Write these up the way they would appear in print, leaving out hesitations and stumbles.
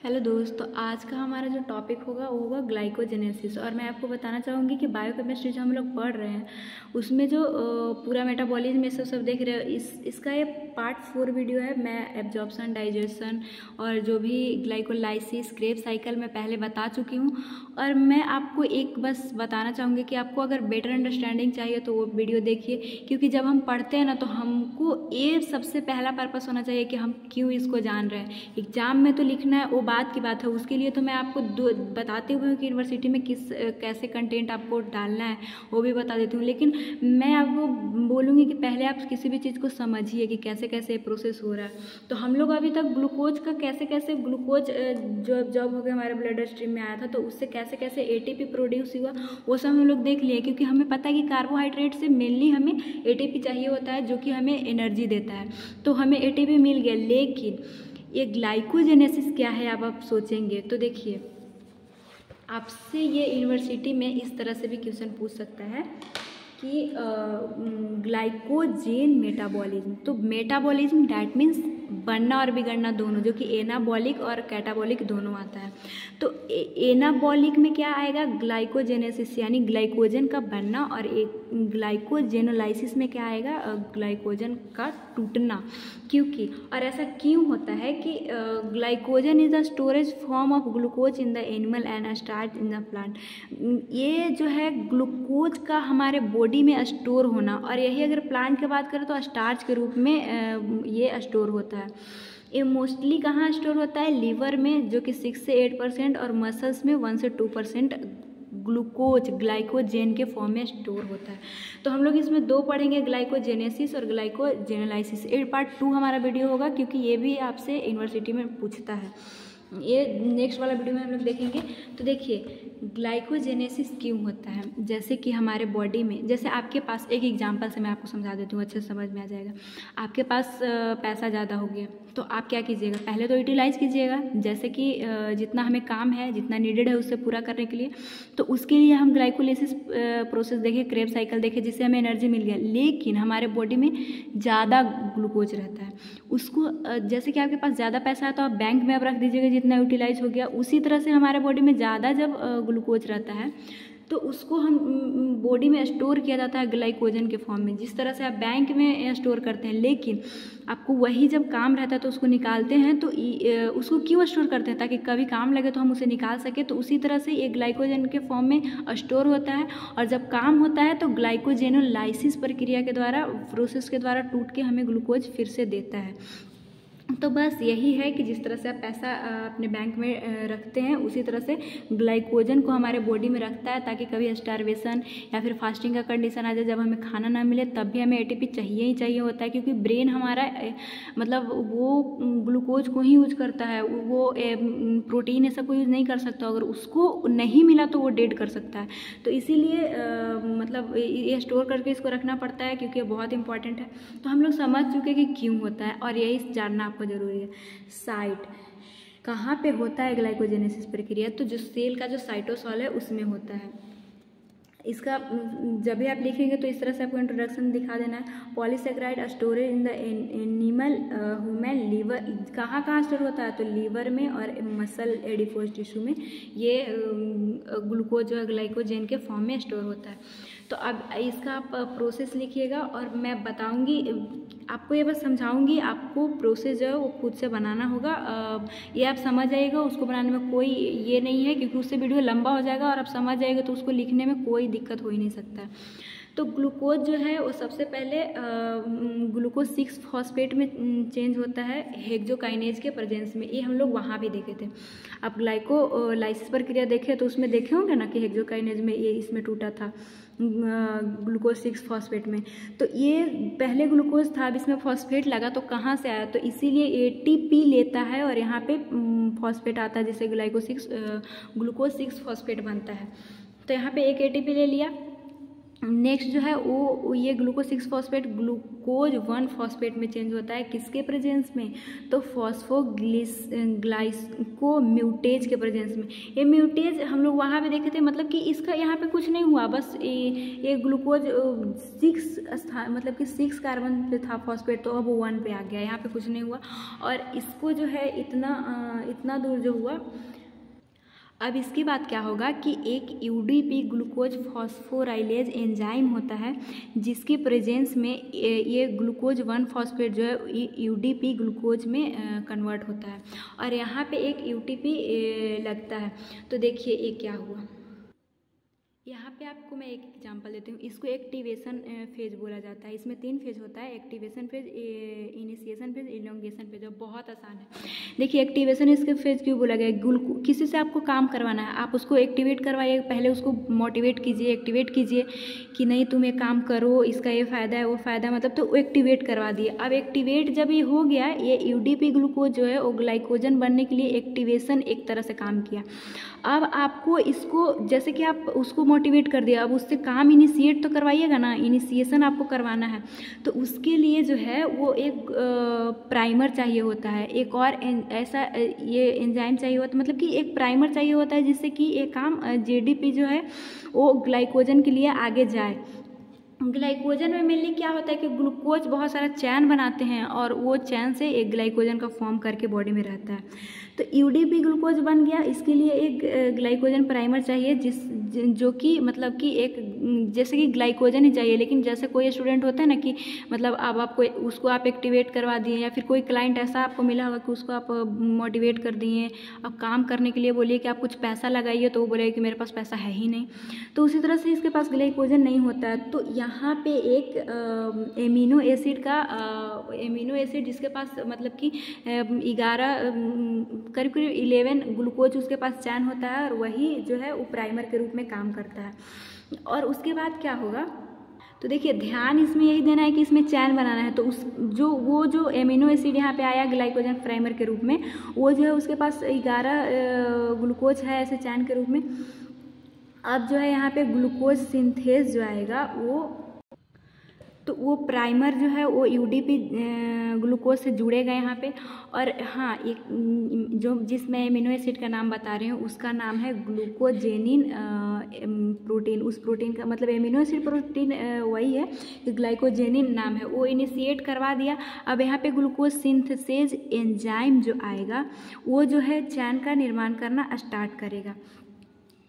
Hello दोस्त। तो आज का हमारा जो टॉपिक होगा वो होगा ग्लाइकोजेनेसिस। और मैं आपको बताना चाहूँगी कि बायोकेमिस्ट्री जो हम लोग पढ़ रहे हैं उसमें जो पूरा मेटाबॉलिज्म ये सब देख रहे हो, इसका ये पार्ट 4 वीडियो है। मैं एब्जॉर्प्शन, डाइजेशन और जो भी ग्लाइकोलाइसिस, क्रेब्स साइकिल मैं पहले बता चुकी हूँ। और मैं आपको एक बस बताना चाहूँगी कि आपको अगर बेटर अंडरस्टैंडिंग चाहिए तो वो वीडियो देखिए, क्योंकि जब हम पढ़ते हैं ना तो हमको ये सबसे पहला पर्पस होना चाहिए कि हम क्यों इसको जान रहे हैं। एग्जाम में तो लिखना है वो बात की बात है, उसके लिए तो मैं आपको बताते हुए कि यूनिवर्सिटी में कैसे कंटेंट आपको डालना है वो भी बता देती हूँ। लेकिन मैं आपको बोलूँगी कि पहले आप किसी भी चीज़ को समझिए कि कैसे कैसे प्रोसेस हो रहा है। तो हम लोग अभी तक ग्लूकोज का कैसे कैसे ग्लूकोज जो जब हो गया हमारे ब्लड स्ट्रीम में आया था तो उससे कैसे कैसे एटीपी प्रोड्यूस हुआ वो सब हम लोग देख लिए, क्योंकि हमें पता है कि कार्बोहाइड्रेट से मेनली हमें एटीपी चाहिए होता है जो कि हमें एनर्जी देता है। तो हमें एटीपी मिल गया, लेकिन ये ग्लाइकोजेनेसिस क्या है आप सोचेंगे तो देखिए, आपसे ये यूनिवर्सिटी में इस तरह से भी क्वेश्चन पूछ सकता है कि ग्लाइकोजेन मेटाबॉलिज्म। तो मेटाबॉलिज्म डैट मीन्स बनना और बिगड़ना दोनों, जो कि एनाबॉलिक और कैटाबॉलिक दोनों आता है। तो एनाबॉलिक में क्या आएगा, ग्लाइकोजेनेसिस यानी ग्लाइकोजन का बनना, और ग्लाइकोजेनोलाइसिस में क्या आएगा, ग्लाइकोजन का टूटना। क्योंकि और ऐसा क्यों होता है कि glycogen is the storage form of glucose in the animal and starch in the plant. ये जो है ग्लूकोज का हमारे बॉडी में स्टोर होना, और यही अगर प्लांट की बात करें तो स्टार्च के रूप में ये स्टोर होता है। ये मोस्टली कहाँ स्टोर होता है, लीवर में, जो कि 6 से 8% और मसल्स में 1 से 2% ग्लूकोज ग्लाइकोजेन के फॉर्म में स्टोर होता है। तो हम लोग इसमें दो पढ़ेंगे, ग्लाइकोजेनेसिस और ग्लाइकोजेनोलाइसिस। ये पार्ट 2 हमारा वीडियो होगा, क्योंकि ये भी आपसे यूनिवर्सिटी में पूछता है। ये नेक्स्ट वाला वीडियो में हम लोग देखेंगे। तो देखिए ग्लाइकोजेनेसिस क्यों होता है। जैसे कि हमारे बॉडी में, जैसे आपके पास एक एग्जांपल से मैं आपको समझा देती हूँ, अच्छे से समझ में आ जाएगा। आपके पास पैसा ज़्यादा हो गया तो आप क्या कीजिएगा, पहले तो यूटिलाइज़ कीजिएगा, जैसे कि जितना हमें काम है, जितना नीडेड है उससे पूरा करने के लिए। तो उसके लिए हम ग्लाइकोलाइसिस प्रोसेस देखें, क्रेब्स साइकिल देखें, जिससे हमें एनर्जी मिल गया। लेकिन हमारे बॉडी में ज़्यादा ग्लूकोज रहता है, उसको जैसे कि आपके पास ज़्यादा पैसा है तो आप बैंक में अब रख दीजिएगा जितना यूटिलाइज हो गया। उसी तरह से हमारे बॉडी में ज़्यादा जब ग्लूकोज रहता है तो उसको हम बॉडी में स्टोर किया जाता है ग्लाइकोजन के फॉर्म में, जिस तरह से आप बैंक में स्टोर करते हैं। लेकिन आपको वही जब काम रहता है तो उसको निकालते हैं, तो उसको क्यों स्टोर करते हैं, ताकि कभी काम लगे तो हम उसे निकाल सके। तो उसी तरह से ये ग्लाइकोजन के फॉर्म में स्टोर होता है, और जब काम होता है तो ग्लाइकोजेनोलाइसिस प्रक्रिया के द्वारा, प्रोसेस के द्वारा टूट के हमें ग्लूकोज फिर से देता है। तो बस यही है कि जिस तरह से आप पैसा अपने बैंक में रखते हैं, उसी तरह से ग्लाइकोजन को हमारे बॉडी में रखता है, ताकि कभी स्टारवेशन या फिर फास्टिंग का कंडीशन आ जाए, जब हमें खाना ना मिले तब भी हमें एटीपी चाहिए ही चाहिए होता है। क्योंकि ब्रेन हमारा मतलब वो ग्लूकोज को ही यूज करता है, वो प्रोटीन ऐसा कोई यूज नहीं कर सकता। अगर उसको नहीं मिला तो वो डेड कर सकता है। तो इसीलिए मतलब ये स्टोर करके इसको रखना पड़ता है, क्योंकि ये बहुत इंपॉर्टेंट है। तो हम लोग समझ चुके कि क्यों होता है, और यही जानना आपको जरूरी है। साइट कहाँ पे होता है ग्लाइकोजेनेसिस प्रक्रिया, तो जो सेल का जो साइटोसॉल है उसमें होता है। इसका जब भी आप लिखेंगे तो इस तरह से आपको इंट्रोडक्शन दिखा देना है। Polysaccharide storage in the animal human liver, कहाँ कहाँ स्टोर होता है, तो लीवर में और मसल एडिपोज टिश्यू में ये ग्लूकोज जो है ग्लाइकोजेन के फॉर्म में स्टोर होता है। तो अब इसका आप प्रोसेस लिखिएगा, और मैं बताऊंगी आपको, ये बस समझाऊंगी आपको। प्रोसेस जो है वो खुद से बनाना होगा, ये आप समझ जाइएगा। उसको बनाने में कोई ये नहीं है, क्योंकि उससे वीडियो लंबा हो जाएगा, और आप समझ जाएगा तो उसको लिखने में कोई दिक्कत हो ही नहीं सकता है। तो ग्लूकोज जो है वो सबसे पहले ग्लूकोज 6 फॉस्फेट में चेंज होता है हेक्सोकाइनेज के प्रेजेंस में। ये हम लोग वहाँ भी देखे थे। आप ग्लाइकोलाइसिस प्रक्रिया देखे तो उसमें देखे होंगे ना कि हेक्सोकाइनेज में ये इसमें टूटा था ग्लूकोज 6 फॉस्फेट में। तो ये पहले ग्लूकोज था, अब इसमें फॉस्फेट लगा तो कहाँ से आया, तो इसीलिए एटीपी लेता है और यहाँ पे फॉस्फेट आता है, जिससे ग्लूकोज 6 फॉस्फेट बनता है। तो यहाँ पे एक एटीपी ले लिया, नेक्स्ट जो है वो ये ग्लूकोज 6 फॉस्फेट ग्लूकोज 1 फॉस्फेट में चेंज होता है, किसके प्रेजेंस में, तो फॉस्फोग्लाइकोम्यूटेज के प्रेजेंस में। ये म्यूटेज हम लोग वहाँ पे देखे थे, मतलब कि इसका यहाँ पे कुछ नहीं हुआ, बस ये ग्लूकोज 6 स्थान मतलब कि 6 कार्बन पे था फॉस्फेट, तो अब वो 1 पे आ गया, यहाँ पे कुछ नहीं हुआ। और इसको जो है इतना दूर जो हुआ, अब इसके बाद क्या होगा कि एक यूडीपी ग्लूकोज फॉस्फोराइलेज एंजाइम होता है, जिसके प्रेजेंस में ये ग्लूकोज 1 फॉस्फेट जो है यूडीपी ग्लूकोज में कन्वर्ट होता है, और यहाँ पे एक यूटीपी लगता है। तो देखिए ये क्या हुआ, यहाँ पे आपको मैं एक एग्जांपल देती हूँ। इसको एक्टिवेशन फेज बोला जाता है। इसमें 3 फेज होता है, activation phase, initiation phase, elongation phase. और बहुत आसान है। देखिए एक्टिवेशन इसके फेज क्यों बोला गया, किसी से आपको काम करवाना है, आप उसको एक्टिवेट करवाइए, पहले उसको मोटिवेट कीजिए, एक्टिवेट कीजिए कि नहीं तुम ये काम करो, इसका ये फ़ायदा है वो फ़ायदा, मतलब तो एक्टिवेट करवा दिए। अब एक्टिवेट जब ये हो गया, ये यूडीपी ग्लूकोज जो है वो ग्लाइकोजन बनने के लिए एक्टिवेशन एक तरह से काम किया। अब आपको इसको, जैसे कि आप उसको मोटिवेट कर दिया, अब उससे काम इनिशिएट तो करवाइएगा ना, इनिशिएशन आपको करवाना है, तो उसके लिए जो है वो एक प्राइमर चाहिए होता है, एक और ऐसा ये एंजाइम चाहिए होता है, मतलब कि एक प्राइमर चाहिए होता है, जिससे कि ये काम जीडीपी जो है वो ग्लाइकोजन के लिए आगे जाए। ग्लाइकोजन में मेनली क्या होता है कि ग्लूकोज बहुत सारा चैन बनाते हैं, और वो चैन से एक ग्लाइकोजन का फॉर्म करके बॉडी में रहता है। तो यूडीपी ग्लूकोज बन गया, इसके लिए एक ग्लाइकोजन प्राइमर चाहिए, जो कि मतलब कि एक जैसे कि ग्लाइकोजन ही चाहिए, लेकिन जैसे कोई स्टूडेंट होता है ना कि मतलब अब आपको उसको आप एक्टिवेट करवा दिए, या फिर कोई क्लाइंट ऐसा आपको मिला होगा कि उसको आप मोटिवेट कर दिए, अब काम करने के लिए बोलिए कि आप कुछ पैसा लगाइए, तो वो बोलेगा कि मेरे पास पैसा है ही नहीं। तो उसी तरह से इसके पास ग्लाइकोजन नहीं होता है। तो यहाँ पे एक एमिनो एसिड जिसके पास मतलब कि 11 करीब 11 ग्लूकोज उसके पास चैन होता है, और वही जो है वो प्राइमर के रूप में काम करता है। और उसके बाद क्या होगा, तो देखिए ध्यान इसमें यही देना है कि इसमें चैन बनाना है। तो वो जो एमिनो एसिड यहाँ पे आया ग्लाइकोजन प्राइमर के रूप में, वो जो है उसके पास 11 ग्लूकोज है ऐसे चैन के रूप में। अब जो है यहाँ पे ग्लूकोज सिंथेज जो आएगा वो प्राइमर जो है वो यूडीपी ग्लूकोज से जुड़ेगा यहाँ पे। और हाँ, एक जो जिस मैं एमिनो एसिड का नाम बता रही हूँ उसका नाम है ग्लूकोजेनिन प्रोटीन। उस प्रोटीन का मतलब एमिनो एसिड प्रोटीन वही है, ग्लाइकोजेनिन नाम है। वो इनिशिएट करवा दिया। अब यहाँ पे ग्लूकोज सिंथेसेज एंजाइम जो आएगा वो जो है चैन का निर्माण करना स्टार्ट करेगा।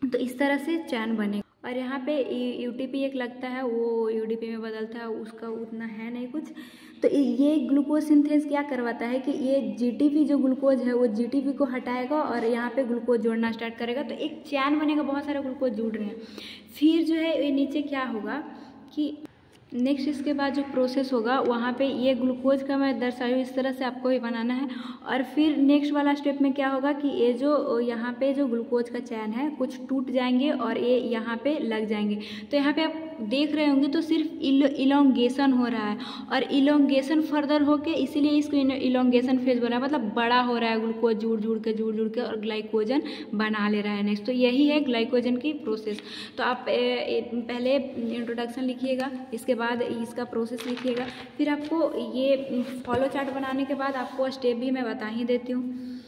तो इस तरह से चैन बनेगा। और यहाँ पे यूटीपी एक लगता है, वो यूडीपी में बदलता है, उसका उतना है नहीं कुछ। तो ये ग्लूकोज सिंथेज क्या करवाता है कि ये जीटीपी जो ग्लूकोज है वो जीटीपी को हटाएगा और यहाँ पे ग्लूकोज जोड़ना स्टार्ट करेगा। तो एक चैन बनेगा, बहुत सारे ग्लूकोज जुड़ रहे हैं। फिर जो है ये नीचे क्या होगा कि नेक्स्ट इसके बाद जो प्रोसेस होगा वहाँ पे ये ग्लूकोज का मैं दर्शाई इस तरह से आपको ही बनाना है। और फिर नेक्स्ट वाला स्टेप में क्या होगा कि ये जो यहाँ पे जो ग्लूकोज का चैन है कुछ टूट जाएंगे और ये यहाँ पे लग जाएंगे। तो यहाँ पे आप देख रहे होंगे तो सिर्फ इलोंगेशन हो रहा है, और इलोंगेशन फर्दर होके इसीलिए इसको इलोंगेशन फेज बोला है, मतलब बड़ा हो रहा है। ग्लूकोज जुड़ जुड़ के और ग्लाइकोजन बना ले रहा है नेक्स्ट। तो यही है ग्लाइकोजन की प्रोसेस। तो आप पहले इंट्रोडक्शन लिखिएगा, इसके बाद इसका प्रोसेस लिखिएगा। फिर आपको ये फॉलो चार्ट बनाने के बाद आपको स्टेप भी मैं बता ही देती हूँ।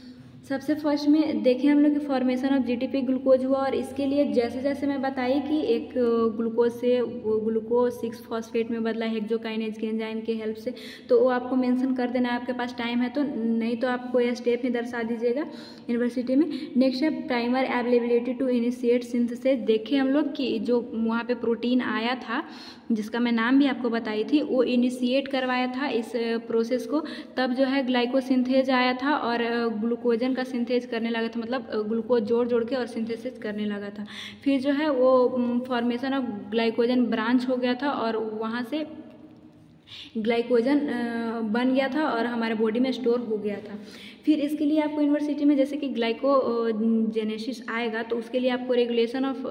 सबसे फर्स्ट में देखें हम लोग कि फॉर्मेशन ऑफ जीटीपी ग्लूकोज हुआ, और इसके लिए जैसे जैसे मैं बताई कि एक ग्लूकोज से ग्लूकोज 6 फॉस्फेट में बदला हेक्सोकाइनेज के एंजाइम के हेल्प से, तो वो आपको मेंशन कर देना है। आपके पास टाइम है तो, नहीं तो आपको यह स्टेप में दर्शा दीजिएगा यूनिवर्सिटी में। नेक्स्ट है primer availability to initiate synthesis. देखें हम लोग कि जो वहाँ पे प्रोटीन आया था जिसका मैं नाम भी आपको बताई थी, वो इनिशिएट करवाया था इस प्रोसेस को। तब जो है ग्लाइकोसिंथेज आया था और ग्लूकोजन का सिंथेज करने लगा था, मतलब ग्लूकोज जोड़ जोड़ के और सिंथेसिस करने लगा था। फिर जो है वो फॉर्मेशन ऑफ ग्लाइकोजन ब्रांच हो गया था और वहाँ से ग्लाइकोजन बन गया था और हमारे बॉडी में स्टोर हो गया था। फिर इसके लिए आपको यूनिवर्सिटी में जैसे कि ग्लाइकोजेनेसिस आएगा तो उसके लिए आपको रेगुलेशन ऑफ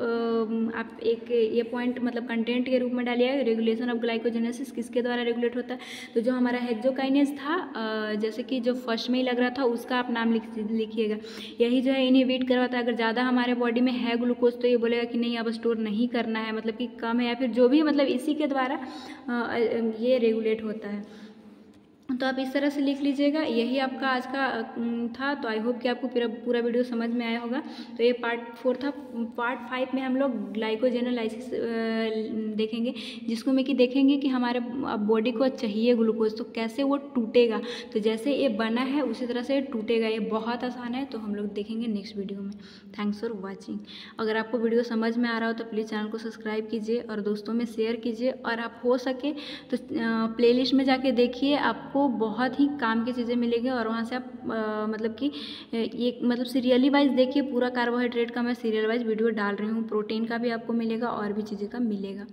आप एक ये पॉइंट मतलब कंटेंट के रूप में डालिएगा, रेगुलेशन ऑफ ग्लाइकोजेनेसिस किसके द्वारा रेगुलेट होता है। तो जो हमारा हेक्सोकाइनेज था जैसे कि जो फर्स्ट में ही लग रहा था उसका आप नाम लिखिएगा। यही जो है इनहिबिट करवाता है। अगर ज़्यादा हमारे बॉडी में है ग्लूकोज तो ये बोलेगा कि नहीं अब स्टोर नहीं करना है, मतलब कि कम है, या फिर जो भी मतलब इसी के द्वारा ये रेगुलेट होता है। तो आप इस तरह से लिख लीजिएगा। यही आपका आज का था। तो आई होप कि आपको पूरा वीडियो समझ में आया होगा। तो ये पार्ट 4 था। पार्ट 5 में हम लोग ग्लाइकोजेनोलाइसिस देखेंगे, जिसको में कि देखेंगे कि हमारे बॉडी को चाहिए ग्लूकोज तो कैसे वो टूटेगा। तो जैसे ये बना है उसी तरह से टूटेगा। ये बहुत आसान है। तो हम लोग देखेंगे नेक्स्ट वीडियो में। Thanks for watching. अगर आपको वीडियो समझ में आ रहा हो तो प्लीज़ चैनल को सब्सक्राइब कीजिए और दोस्तों में शेयर कीजिए, और आप हो सके तो प्लेलिस्ट में जाके देखिए, आपको बहुत ही काम की चीज़ें मिलेंगी। और वहाँ से आप मतलब कि ये मतलब सीरियली वाइज देखिए, पूरा कार्बोहाइड्रेट का मैं सीरियल वाइज वीडियो डाल रही हूँ। प्रोटीन का भी आपको मिलेगा और भी चीज़ें का मिलेगा।